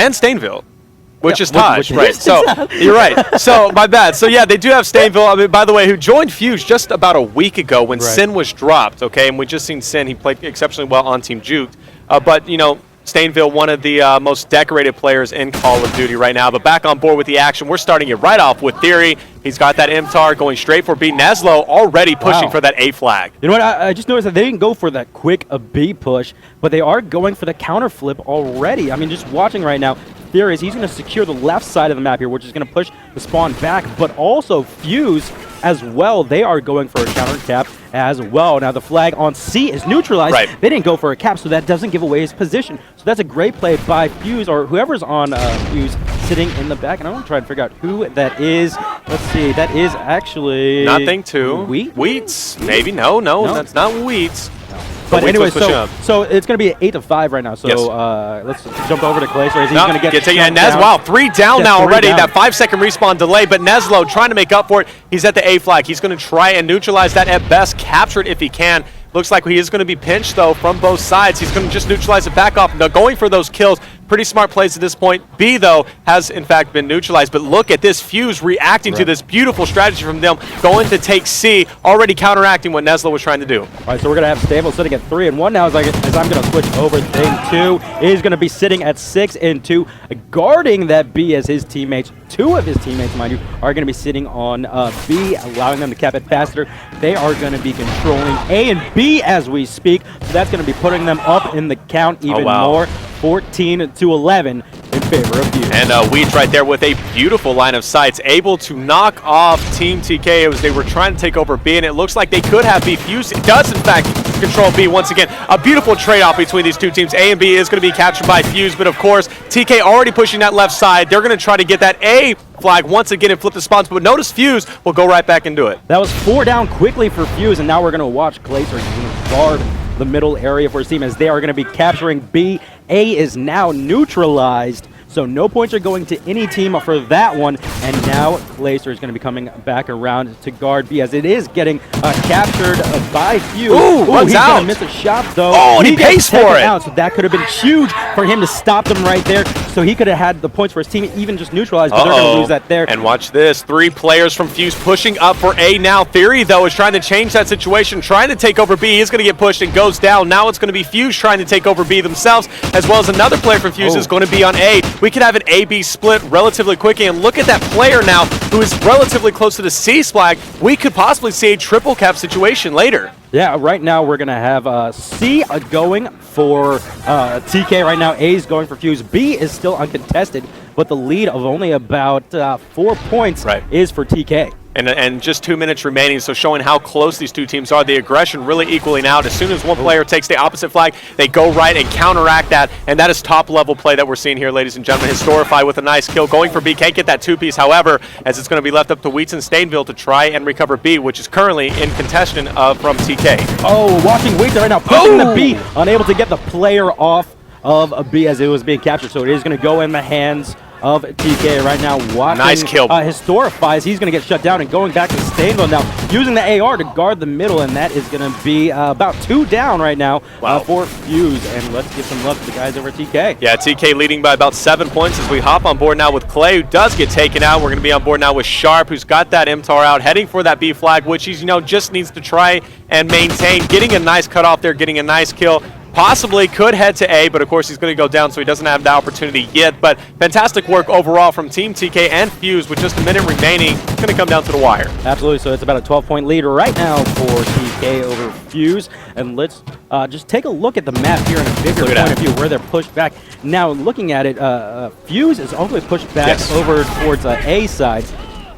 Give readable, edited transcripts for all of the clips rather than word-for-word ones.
And Stainville. Which yeah, is Taj, which right? So you're right. So my bad. So yeah, they do have Stainville. I mean, by the way, who joined Fuse just about a week ago when Sin was dropped. Okay, and we just seen Sin. He played exceptionally well on Team Juke. But you know, Stainville, one of the most decorated players in Call of Duty right now. But back on board with the action. We're starting it right off with Theory. He's got that MTAR going straight for B. Neslo already pushing for that A flag. You know what? I just noticed that they didn't go for that quick B push, but they are going for the counter flip already. I mean, just watching right now, Theory is he's going to secure the left side of the map here, which is going to push the spawn back, but also Fuse as well. They are going for a counter cap as well. Now the flag on C is neutralized. Right. They didn't go for a cap, so that doesn't give away his position. So that's a great play by Fuse, or whoever's on Fuse sitting in the back. And I'm going to try and figure out who that is. Let's see. That is actually... Nothing to... Wheats? Maybe. No, that's not Wheats. But anyway, so it's going to be 8-5 right now. So let's jump over to Kaliber. He's going to get and wow, 3 down now already. That 5-second respawn delay, but Neslo trying to make up for it. He's at the A flag. He's going to try and neutralize that at best, capture it if he can. Looks like he is going to be pinched, though, from both sides. He's going to just neutralize it back off. Now, going for those kills. Pretty smart plays at this point. B, though, has, in fact, been neutralized. But look at this Fuse reacting to this beautiful strategy from them, going to take C, already counteracting what Neslo was trying to do. All right, so we're going to have Stable sitting at 3 and 1 now as I'm going to switch over to Thing 2. He's going to be sitting at 6 and 2, guarding that B as his teammates. 2 of his teammates, mind you, are going to be sitting on B, allowing them to cap it faster. They are going to be controlling A and B as we speak. So that's going to be putting them up in the count even more. 14-11 in favor of Fuse. And Weeds right there with a beautiful line of sights, able to knock off Team TK as they were trying to take over B, and it looks like they could have B. Fuse does, in fact, control B once again. A beautiful trade-off between these two teams. A and B is going to be captured by Fuse, but of course, TK already pushing that left side. They're going to try to get that A flag once again and flip the spawns, but notice Fuse will go right back and do it. That was 4 down quickly for Fuse, and now we're going to watch Kaliber guard the middle area for his team as they are going to be capturing B. A is now neutralized, so no points are going to any team for that one. And now Kaliber is going to be coming back around to guard B as it is getting captured by Fuse. Ooh, runs he's out. Going to miss a shot, though. Oh, and he pays for it. Out, so that could have been huge for him to stop them right there. So he could have had the points for his team, even just neutralized, but they're going to lose that there. And watch this. 3 players from Fuse pushing up for A now. Theory, though, is trying to change that situation, trying to take over B. He's going to get pushed and goes down. Now it's going to be Fuse trying to take over B themselves, as well as another player from Fuse is going to be on A. We could have an A-B split relatively quickly, and look at that player now who is relatively close to the C flag. We could possibly see a triple cap situation later. Yeah, right now we're going to have C going for TK right now. A is going for Fuse. B is still uncontested, but the lead of only about 4 points is for TK. And just 2 minutes remaining, so showing how close these two teams are. The aggression really equaling out. As soon as one player takes the opposite flag, they go right and counteract that, and that is top-level play that we're seeing here, ladies and gentlemen. Historify with a nice kill. Going for B, can't get that 2-piece, however, as it's going to be left up to Wheats and Stainville to try and recover B, which is currently in contention from TK. Oh, watching Wheats right now, pushing the B, unable to get the player off of a B as it was being captured, so it is going to go in the hands of TK right now. Watching nice kill. Historifies, he's going to get shut down and going back to Stainville now, using the AR to guard the middle, and that is going to be about 2 down right now for Fuse. And let's give some love to the guys over at TK. Yeah, TK leading by about 7 points as we hop on board now with Clay, who does get taken out. We're going to be on board now with Sharp, who's got that MTAR out, heading for that B flag, which he's, just needs to try and maintain, getting a nice cutoff there, getting a nice kill. Possibly could head to A, but of course he's going to go down, so he doesn't have the opportunity yet. But fantastic work overall from Team TK and Fuse with just a minute remaining. It's going to come down to the wire. Absolutely, so it's about a 12-point lead right now for TK over Fuse. And let's just take a look at the map here in a bigger point of view, where they're pushed back. Now, looking at it, Fuse is only pushed back over towards A side,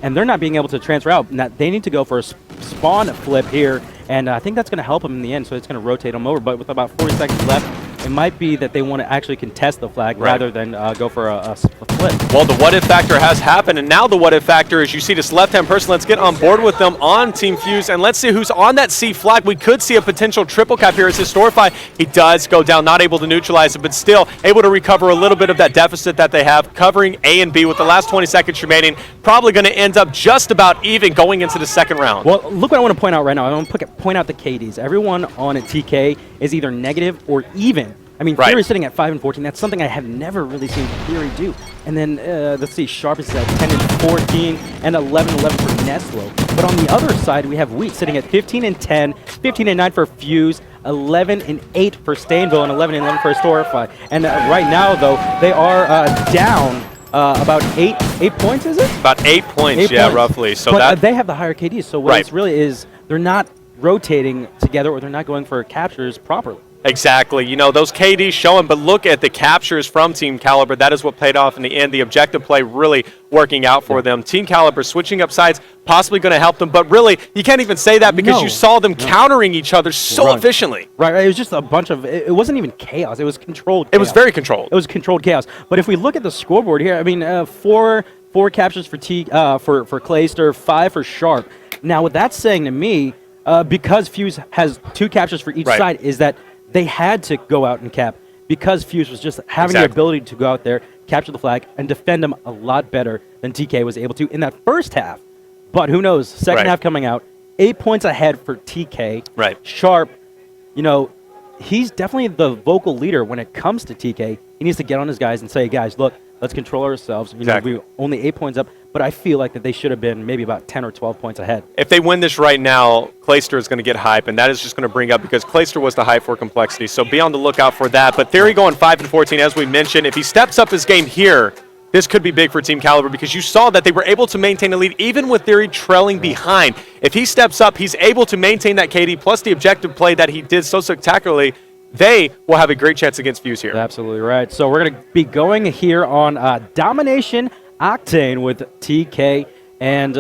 and they're not being able to transfer out. Now, they need to go for a spawn flip here, and I think that's going to help them in the end, so it's going to rotate them over. But with about 40 seconds left, it might be that they want to actually contest the flag rather than go for a flip. Well, the what-if factor has happened, and now the what-if factor is you see this left-hand person. Let's get on board with them on Team Fuse, and let's see who's on that C flag. We could see a potential triple cap here as Historify. He does go down, not able to neutralize it, but still able to recover a little bit of that deficit that they have, covering A and B with the last 20 seconds remaining. Probably going to end up just about even going into the second round. Well, look what I want to point out right now. I want to point out the KDs. Everyone on a TK is either negative or even I mean, Right. Theory's sitting at 5 and 14. That's something I have never really seen Theory do. And then, let's see, Sharp is at 10 and 14, and 11-11 for Neslo. But on the other side, we have Wheat sitting at 15 and 10, 15 and 9 for Fuse, 11 and 8 for Stainville, and 11 and 11 for Storify. And right now, though, they are down about 8 points, is it? About 8 points, 8 yeah, points. roughly. So but that they have the higher KDs. So what Right. this really is, they're not rotating together, or they're not going for captures properly. Exactly. You know, those KDs showing, but look at the captures from Team Kaliber. That is what paid off in the end. The objective play really working out for them. Team Kaliber switching up sides, possibly going to help them, but really, you can't even say that because you saw them countering each other so efficiently. Right. It was just a bunch of, it wasn't even chaos. It was controlled chaos. It was very controlled. It was controlled chaos. But if we look at the scoreboard here, I mean, four captures for for Clayster, 5 for Sharp. Now, what that's saying to me, because Fuse has 2 captures for each side, is that they had to go out and cap because Fuse was just having the ability to go out there, capture the flag, and defend them a lot better than TK was able to in that first half. But who knows? Second half coming out, 8 points ahead for TK. Right. Sharp, you know, he's definitely the vocal leader when it comes to TK. He needs to get on his guys and say, guys, look, let's control ourselves. You know, we're only 8 points up, but I feel like that they should have been maybe about 10 or 12 points ahead. If they win this right now, Clayster is going to get hype, and that is just going to bring up because Clayster was the hype for Complexity. So be on the lookout for that. But Theory going 5 and 14, as we mentioned. If he steps up his game here, this could be big for Team Kaliber because you saw that they were able to maintain a lead even with Theory trailing behind. If he steps up, he's able to maintain that KD plus the objective play that he did so spectacularly. They will have a great chance against Fuse here. Absolutely right. So we're going to be going here on Domination Octane with TK and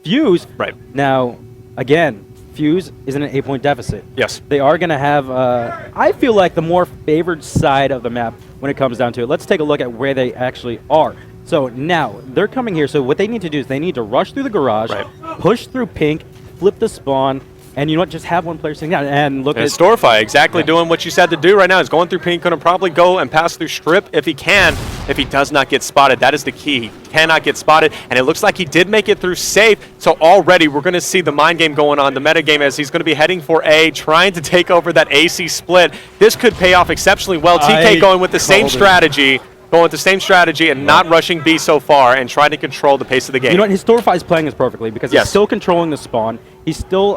Fuse. Right. Now, again, Fuse is in an 8-point deficit. Yes. They are going to have, I feel like, the more favored side of the map when it comes down to it. Let's take a look at where they actually are. So now, they're coming here. So what they need to do is they need to rush through the garage, push through Pink, flip the spawn, and you know what? Just have one player sitting down and look at Storify exactly doing what you said to do right now. He's going through Pink, going to probably go and pass through Strip if he can. If he does not get spotted, that is the key. He cannot get spotted, and it looks like he did make it through safe. So already we're going to see the mind game going on, the meta game, as he's going to be heading for A, trying to take over that AC split. This could pay off exceptionally well. TK going with the same strategy. Going with the same strategy and not rushing B so far and trying to control the pace of the game. You know what? His Storify is playing this perfectly because he's still controlling the spawn. He's still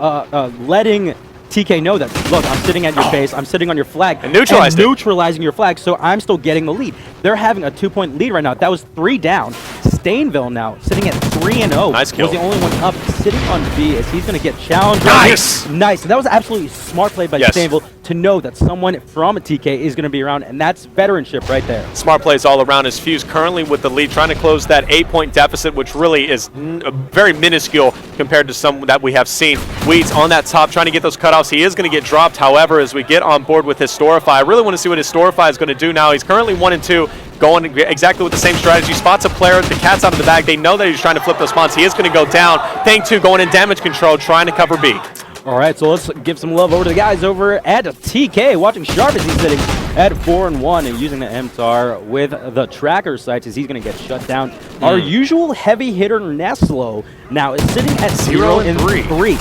letting TK know that, look, I'm sitting at your base, I'm sitting on your flag. And neutralizing your flag, so I'm still getting the lead. They're having a 2-point lead right now. That was 3 down. Stainville now sitting at 3-0. Nice kill. Was the only one up, sitting on B as he's going to get challenged. Nice! Nice. And that was absolutely smart play by Stainville to know that someone from TK is going to be around, and that's veteranship right there. Smart plays all around as Fuse currently with the lead, trying to close that 8-point deficit, which really is very minuscule compared to some that we have seen. Weeds on that top, trying to get those cutoffs. He is going to get dropped, however, as we get on board with Storify. I really want to see what Storify is going to do now. He's currently 1 and 2. Going exactly with the same strategy. Spots a player, the cat's out of the bag. They know that he's trying to flip those spawns. He is going to go down. Thing 2 going in damage control, trying to cover B. All right, so let's give some love over to the guys over at TK. Watching Sharp as he's sitting at 4-1 and using the MTAR with the tracker sights as he's going to get shut down. Our usual heavy hitter Neslo now is sitting at 0 and 3.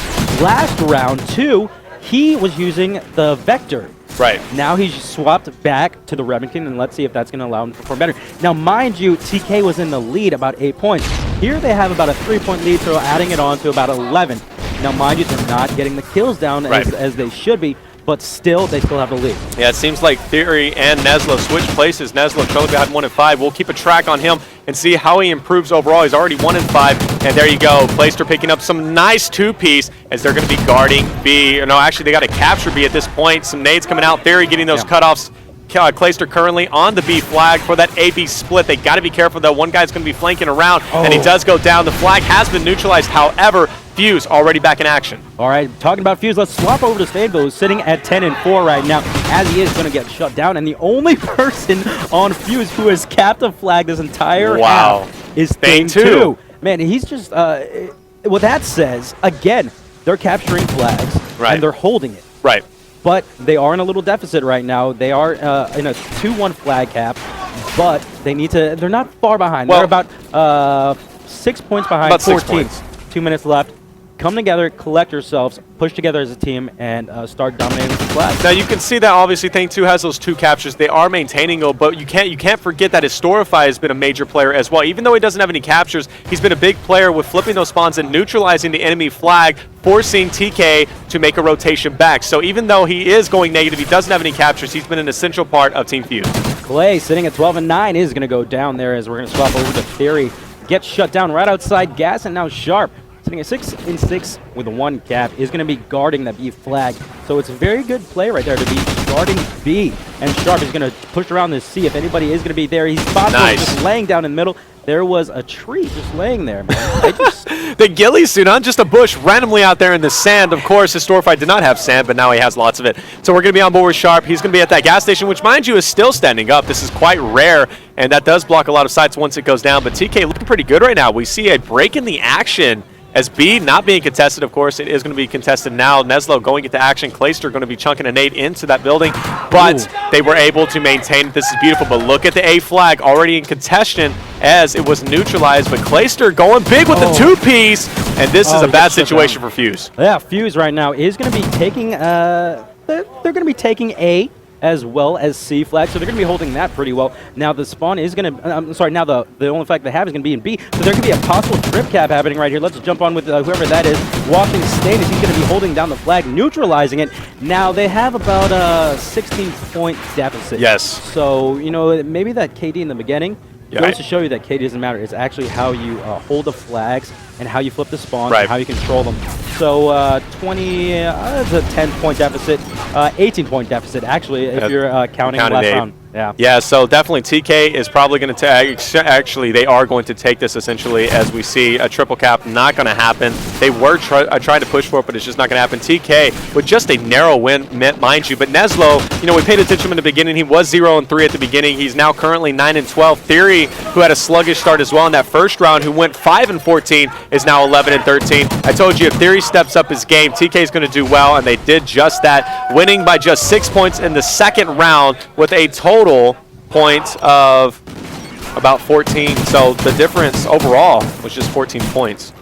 Last round 2, he was using the Vector. Right. Now he's swapped back to the Remington, and let's see if that's going to allow him to perform better. Now, mind you, TK was in the lead about 8 points. Here they have about a 3-point lead, so adding it on to about 11. Now, mind you, they're not getting the kills down as they should be, but still, they still have the lead. Yeah, it seems like Theory and Neslo switch places. Neslo trailing behind 1 and 5. We'll keep a track on him and see how he improves overall. He's already 1 and 5, and there you go. Clayster picking up some nice 2-piece as they're going to be guarding B. No, actually, they got to capture B at this point. Some nades coming out. Theory getting those cutoffs. Clayster currently on the B flag for that AB split. They got to be careful, though. One guy's going to be flanking around, and he does go down. The flag has been neutralized. However, Fuse already back in action. All right, talking about Fuse, let's swap over to Stainville, who's sitting at 10 and 4 right now, as he is going to get shut down. And the only person on Fuse who has capped a flag this entire half is Thing 2. Man, he's just, what that says, again, they're capturing flags, and they're holding it. Right. But they are in a little deficit right now. They are in a 2-1 flag cap, but they need to, they're not far behind. They're about 6 points behind, about 14. 6 points. 2 minutes left. come together, collect yourselves, push together as a team, and start dominating the flag. Now you can see that obviously Thing 2 has those 2 captures. They are maintaining them, but you can't forget that Historify has been a major player as well. Even though he doesn't have any captures, he's been a big player with flipping those spawns and neutralizing the enemy flag, forcing TK to make a rotation back. So even though he is going negative, he doesn't have any captures, he's been an essential part of Team Fuse. Clay sitting at 12 and 9 is going to go down there as we're going to swap over to Theory. Gets shut down right outside Gas, and now Sharp sitting at 6 and 6 with a 1 cap is going to be guarding that B flag. So it's a very good play right there to be guarding B. And Sharp is going to push around to see if anybody is going to be there. He's just laying down in the middle. There was a tree just laying there, man. The ghillie suit, not just a bush randomly out there in the sand. Of course, Historify did not have sand, but now he has lots of it. So we're going to be on board with Sharp. He's going to be at that gas station, which, mind you, is still standing up. This is quite rare, and that does block a lot of sights once it goes down. But TK looking pretty good right now. We see a break in the action as B not being contested. Of course, it is going to be contested now. Neslo going into action. Clayster going to be chunking a nade into that building, but they were able to maintain. This is beautiful, but look at the A flag already in contention as it was neutralized, but Clayster going big with the 2-piece, and this is a bad situation for Fuse. Yeah, Fuse right now is going to be taking, they're going to be taking A as well as C flag, so they're going to be holding that pretty well. Now the spawn is going to, I'm sorry, now the only flag they have is going to be in B, so there could be a possible trip cap happening right here. Let's jump on with whoever that is. Watching Status, he's going to be holding down the flag, neutralizing it. Now they have about a 16-point deficit. Yes. So, you know, maybe that KD in the beginning goes to show you that KD doesn't matter. It's actually how you hold the flags and how you flip the spawns and how you control them. So it's a 10-point deficit, 18-point deficit actually if you're counting last round. Yeah, so definitely TK is probably going to actually they are going to take this essentially, as we see a triple cap not going to happen. They were trying to push for it, but it's just not going to happen. TK with just a narrow win, mind you, but Neslo, you know, we paid attention in the beginning. He was 0 and 3 at the beginning. He's now currently 9 and 12. Theory, who had a sluggish start as well in that first round, who went 5 and 14, is now 11 and 13. I told you if Theory steps up his game, TK is going to do well, and they did just that, winning by just 6 points in the second round with a total points of about 14. So the difference overall was just 14 points.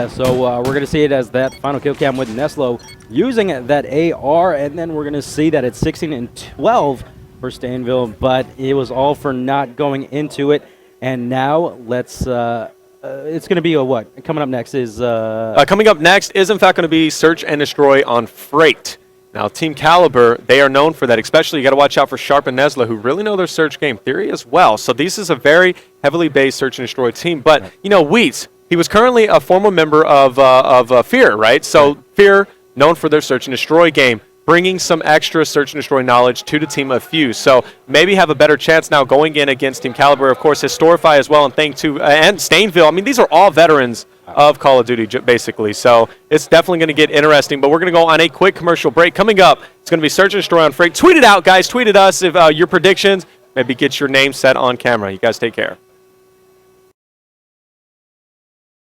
So we're going to see it as that final kill cam with Neslo using that AR, and then we're going to see that it's 16 and 12 for Stainville, but it was all for not going into it. And now let's it's going to be a what? Coming up next is coming up next is in fact going to be Search and Destroy on Freight. Now, Team Kaliber, they are known for that. Especially, you got to watch out for Sharp and Nesla, who really know their search game theory as well. So this is a very heavily based Search and Destroy team. But, you know, Wheats, he was currently a former member of Fear, right? So Fear, known for their Search and Destroy game, bringing some extra Search and Destroy knowledge to the team of Fuse. So maybe have a better chance now going in against Team Kaliber. Of course, Historify as well, and Thing 2, and Stainville. I mean, these are all veterans of Call of Duty, basically. So it's definitely going to get interesting. But we're going to go on a quick commercial break. Coming up, it's going to be Search and Destroy on Freight. Tweet it out, guys. Tweet at us if your predictions. Maybe get your name set on camera. You guys take care.